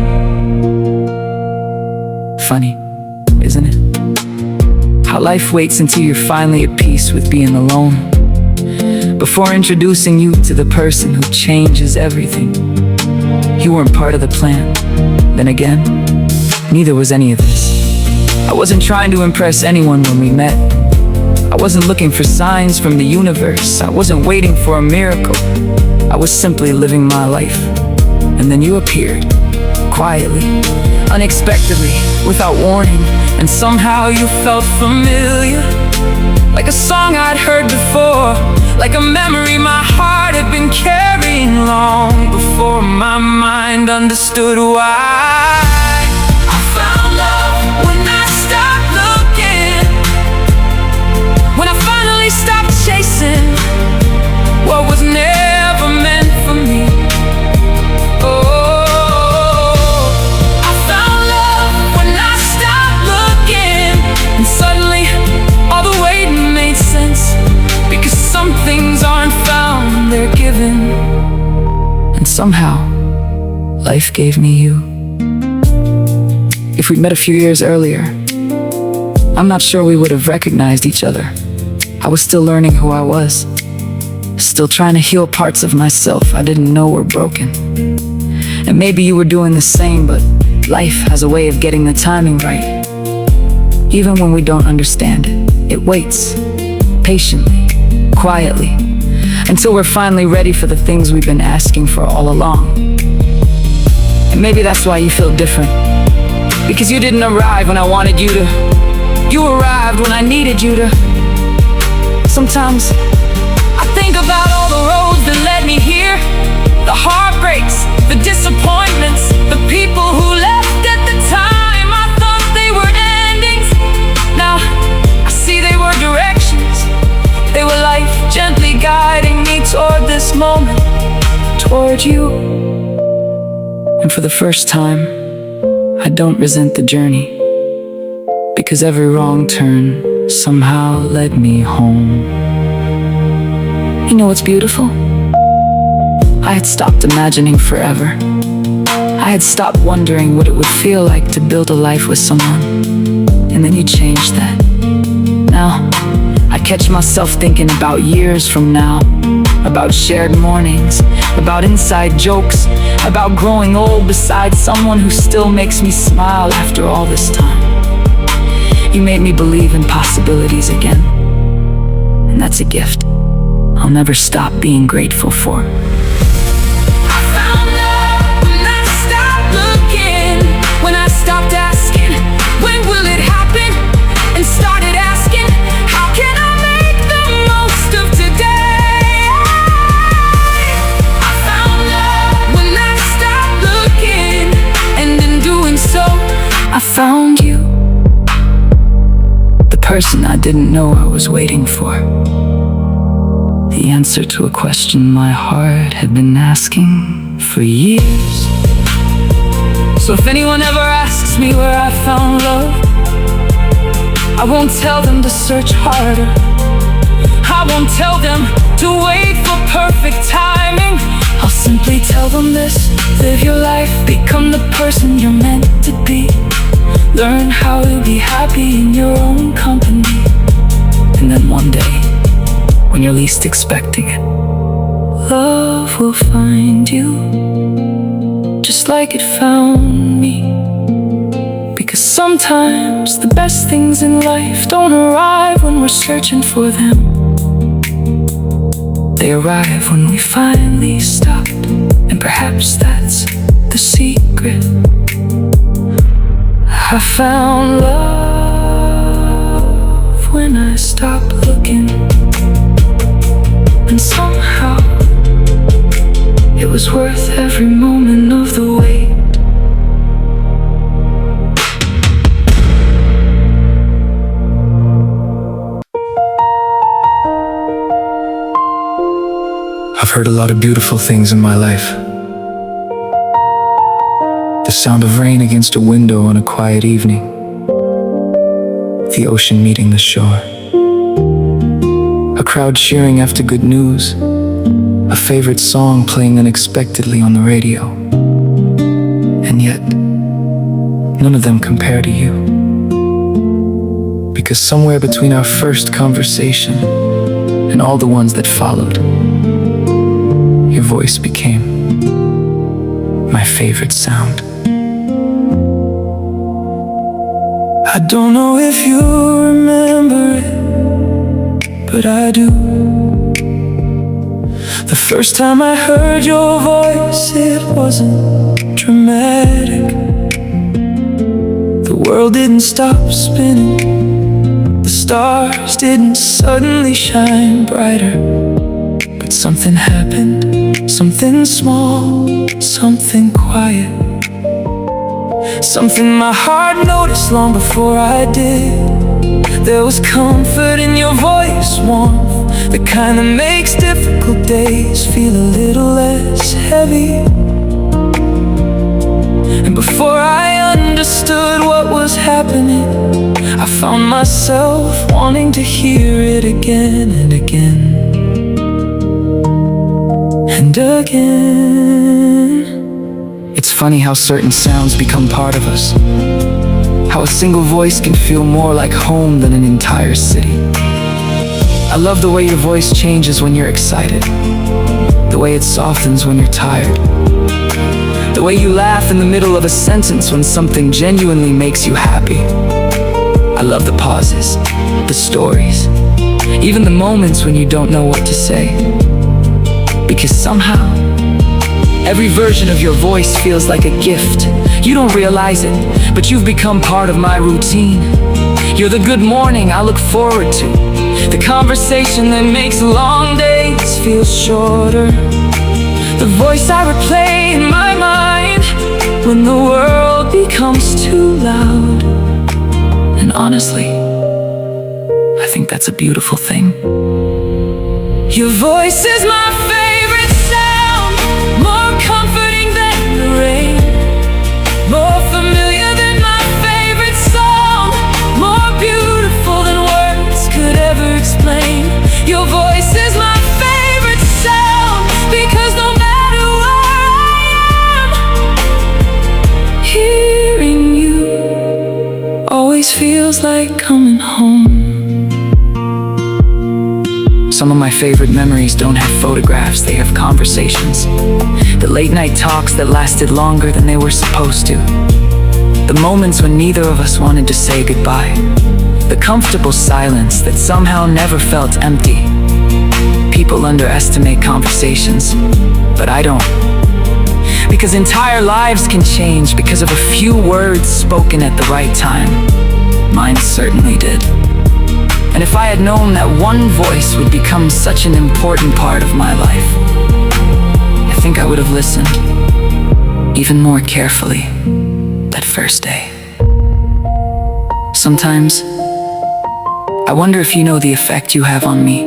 Funny, isn't it? How life waits until you're finally at peace with being alone, before introducing you to the person who changes everything. You weren't part of the plan. Then again, neither was any of this. I wasn't trying to impress anyone when we met. I wasn't looking for signs from the universe. I wasn't waiting for a miracle. I was simply living my life. And then you appeared, quietly, unexpectedly, without warning. And somehow you felt familiar, like a song I'd heard before, like a memory my heart had been carrying long before my mind understood why. I found love when I stopped looking, when I finally stopped chasing what was never meant for me. Things aren't found, they're given. And somehow, life gave me you. If we'd met a few years earlier, I'm not sure we would have recognized each other. I was still learning who I was, still trying to heal parts of myself I didn't know were broken. And maybe you were doing the same, but life has a way of getting the timing right. Even when we don't understand it, it waits, patiently, quietly, until we're finally ready for the things we've been asking for all along. And maybe that's why you feel different, because you didn't arrive when I wanted you to. You arrived when I needed you to. Sometimes I think about all the roads that led me here, the heartbreaks, the disappointments, the people who left at the time I thought they were endings. Now I see they were directions. They were life gently guiding me toward this moment, toward you. And for the first time, I don't resent the journey, because every wrong turn somehow led me home. You know what's beautiful? I had stopped imagining forever. I had stopped wondering what it would feel like to build a life with someone. And then you changed that. Now, I catch myself thinking about years from now, about shared mornings, about inside jokes, about growing old beside someone who still makes me smile after all this time. You made me believe in possibilities again, and that's a gift I'll never stop being grateful for. I found love when I stopped looking, when I stopped asking, when will it happen? And started asking, how can I make the most of today? I found love when I stopped looking, and in doing so, I found you, the person I didn't know I was waiting for. The answer to a question my heart had been asking for years. So if anyone ever asks me where I found love, I won't tell them to search harder. I won't tell them to wait for perfect timing. I'll simply tell them this: live your life, become the person you're meant to be. Learn how to be happy in your own company. And then one day, when you're least expecting it, love will find you, just like it found me. Because sometimes the best things in life don't arrive when we're searching for them. They arrive when we finally stop, and perhaps that's the secret. I found love when I stopped looking, and somehow it was worth every moment of the wait. I've heard a lot of beautiful things in my life. The sound of rain against a window on a quiet evening, the ocean meeting the shore, a crowd cheering after good news, a favorite song playing unexpectedly on the radio. And yet, none of them compare to you. Because somewhere between our first conversation and all the ones that followed, your voice became my favorite sound. I don't know if you remember it, but I do. The first time I heard your voice, it wasn't dramatic. The world didn't stop spinning, the stars didn't suddenly shine brighter. But something happened, something small, something quiet, something my heart noticed long before I did. There was comfort in your voice, warmth, the kind that makes difficult days feel a little less heavy. And before I understood what was happening, I found myself wanting to hear it again and again and again. It's funny how certain sounds become part of us, how a single voice can feel more like home than an entire city. I love the way your voice changes when you're excited, the way it softens when you're tired, the way you laugh in the middle of a sentence when something genuinely makes you happy. I love the pauses, the stories, even the moments when you don't know what to say. Because somehow, every version of your voice feels like a gift. You don't realize it, but you've become part of my routine. You're the good morning I look forward to, the conversation that makes long days feel shorter, the voice I replay in my mind when the world becomes too loud. And honestly, I think that's a beautiful thing. Your voice is my favorite sound, more comforting than the rain, more familiar than my favorite song, more beautiful than words could ever explain. Your voice is my favorite sound, because no matter where I am, hearing you always feels like coming home. Some of my favorite memories don't have photographs, they have conversations. The late night talks that lasted longer than they were supposed to. The moments when neither of us wanted to say goodbye. The comfortable silence that somehow never felt empty. People underestimate conversations, but I don't. Because entire lives can change because of a few words spoken at the right time. Mine certainly did. And if I had known that one voice would become such an important part of my life, I think I would have listened even more carefully that first day. Sometimes, I wonder if you know the effect you have on me.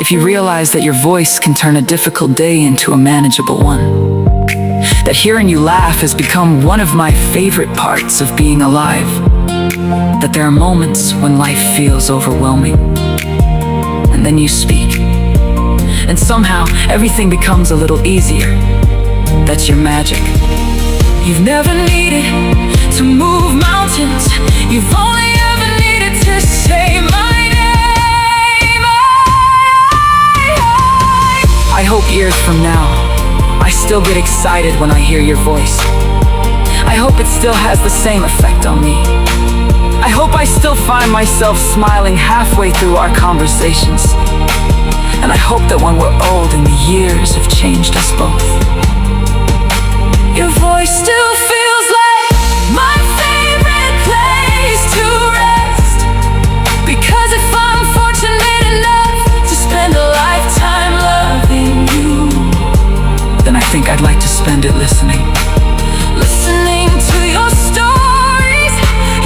If you realize that your voice can turn a difficult day into a manageable one. That hearing you laugh has become one of my favorite parts of being alive. That there are moments when life feels overwhelming, and then you speak, and somehow everything becomes a little easier. That's your magic. You've never needed to move mountains, you've only ever needed to say my name. I hope years from now, I still get excited when I hear your voice. I hope it still has the same effect on me. I hope I still find myself smiling halfway through our conversations. And I hope that when we're old and the years have changed us both, your voice still feels like my favorite place to rest. Because if I'm fortunate enough to spend a lifetime loving you, then I think I'd like to spend it listening. Listening to your stories,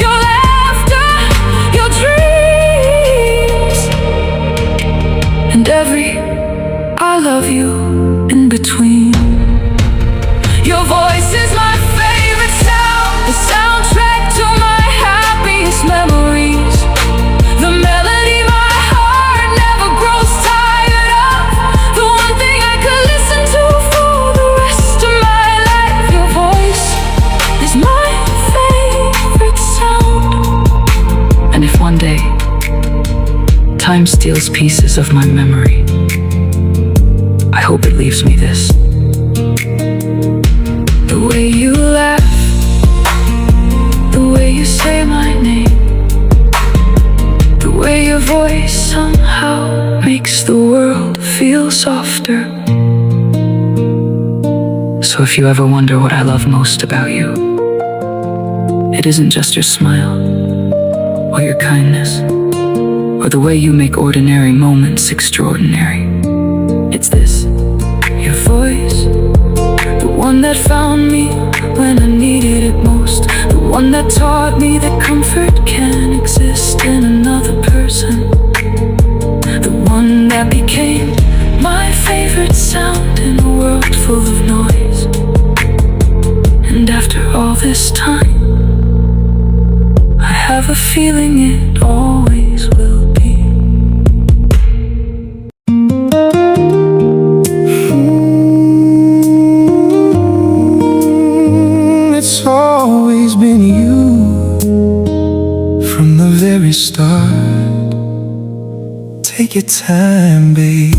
your laughter, your dreams, and every I love you in between. Your voice is my favorite sound, the soundtrack to my happiest memories, the melody my heart never grows tired of, the one thing I could listen to for the rest of my life. Your voice is my favorite sound. And if one day time steals pieces of my memory, I hope it leaves me this. The way you laugh, the way you say my name, the way your voice somehow makes the world feel softer. So if you ever wonder what I love most about you, it isn't just your smile, or your kindness, or the way you make ordinary moments extraordinary. It's this, your voice, the one that found me when I needed it most, the one that taught me that comfort can exist in another person, the one that became my favorite sound in a world full of noise. And after all this time, I have a feeling it always will be. It's always been you from the very start. Take your time, baby.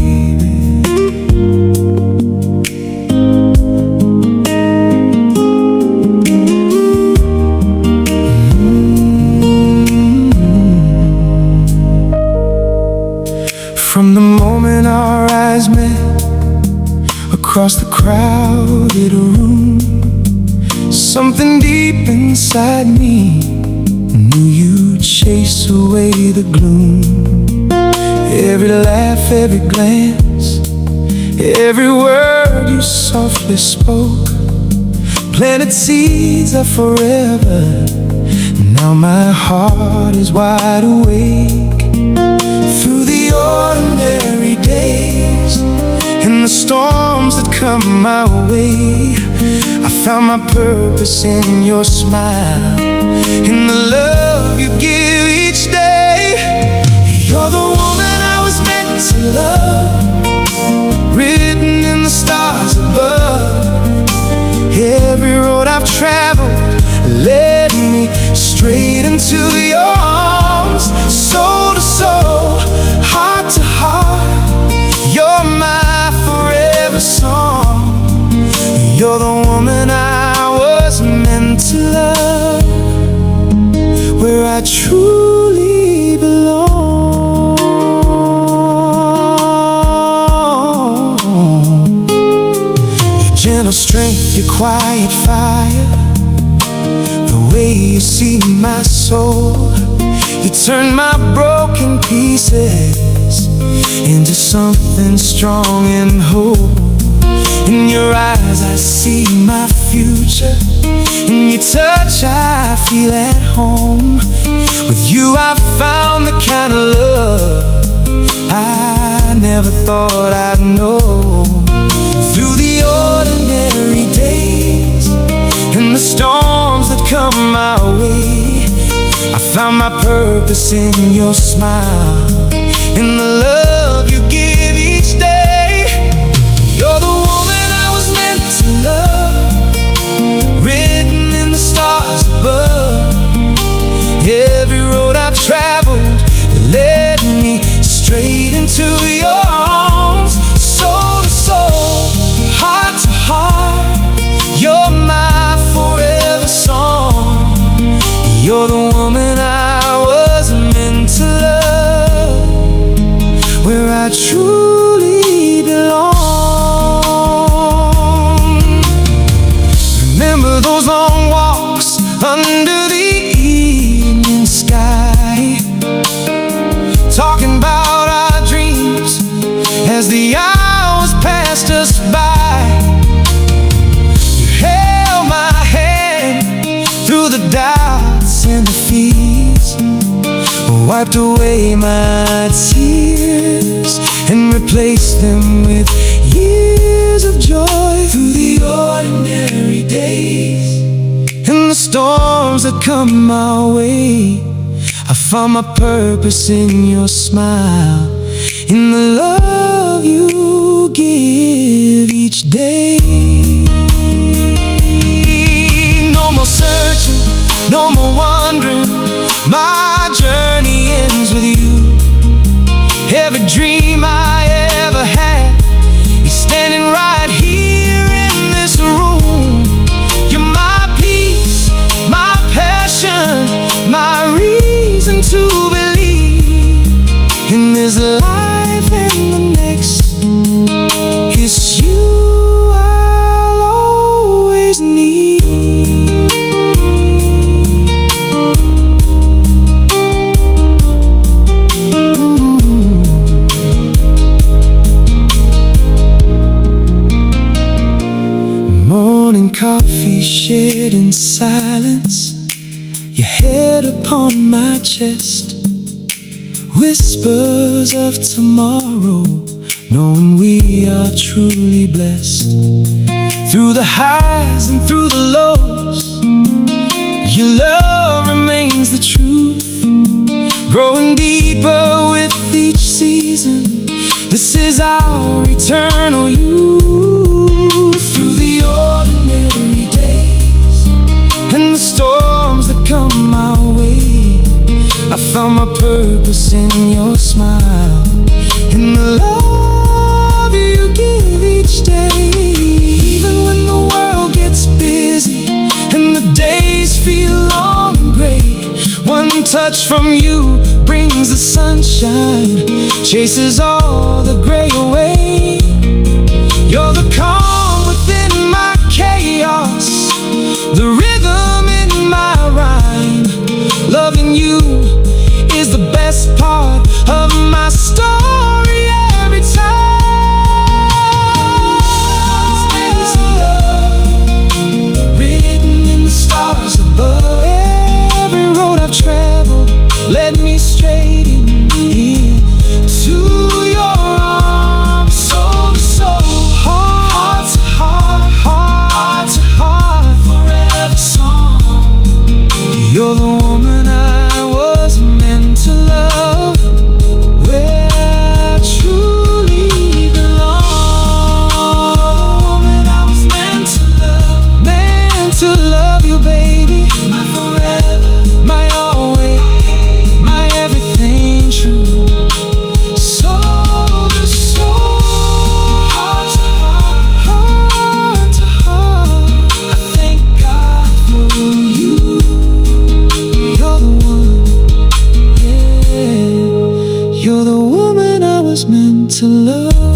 From the moment our eyes met, across the crowded room, something deep inside me knew you'd chase away the gloom. Every laugh, every glance, every word you softly spoke planted seeds of forever. Now my heart is wide awake. Through the ordinary days and the storms that come my way, I found my purpose in your smile, in the love you give each day. You're the woman I was meant to love, written in the stars above. Every road I've traveled led me straight into your arms. Soul to soul, heart to heart, you're my forever song. You're the woman I was meant to love, where I truly belong. Your gentle strength, your quiet fire, the way you see my soul. You turn my broken pieces into something strong and whole. In your eyes I see my future, in your touch I feel at home. With you I found the kind of love I never thought I'd know. Through the ordinary days and the storms that come my way, I found my purpose in your smile, in the love you give each day. You're the woman I was meant to love, written in the stars above. Every road I've traveled led me straight into your arms. Soul to soul, heart to heart, you're my forever song. You're the woman I was meant to love, where I truly belong. Remember those long walks under the evening sky, talking about our dreams as the hours passed us by. You held my hand through the doubts and defeats, wiped away my tears and replaced them with years of joy. Through the ordinary days and the storms that come my way, I found my purpose in your smile, in the love you give each day. No more searching, no more wondering, my journey ends with you. Every dream I ever had is standing right here in this room. You're my peace, my passion, my reason to believe in this life and the next. It's you I'll always need. Morning coffee shared in silence, your head upon my chest, whispers of tomorrow, knowing we are truly blessed. Through the highs and through the lows, your love remains the truth, growing deeper with each season. This is our eternal youth. Through the ordinary days and the storms that come my way, I found my purpose in your smile, touch from you brings the sunshine, chases all the gray away. You're the calm within my chaos, the rhythm in my rhyme. Loving you is the best part of my story every time. This love written in the stars above. Every road I've traveled led me straight in to your arms. Soul to soul, heart to heart, heart to heart, forever song. You're the woman I was meant to love, where I truly belong. Woman I was meant to love you, baby. My forever, my always, my everything true. Soul to soul, heart to heart, heart to heart. I thank God for you. You're the one, yeah. You're the woman I was meant to love.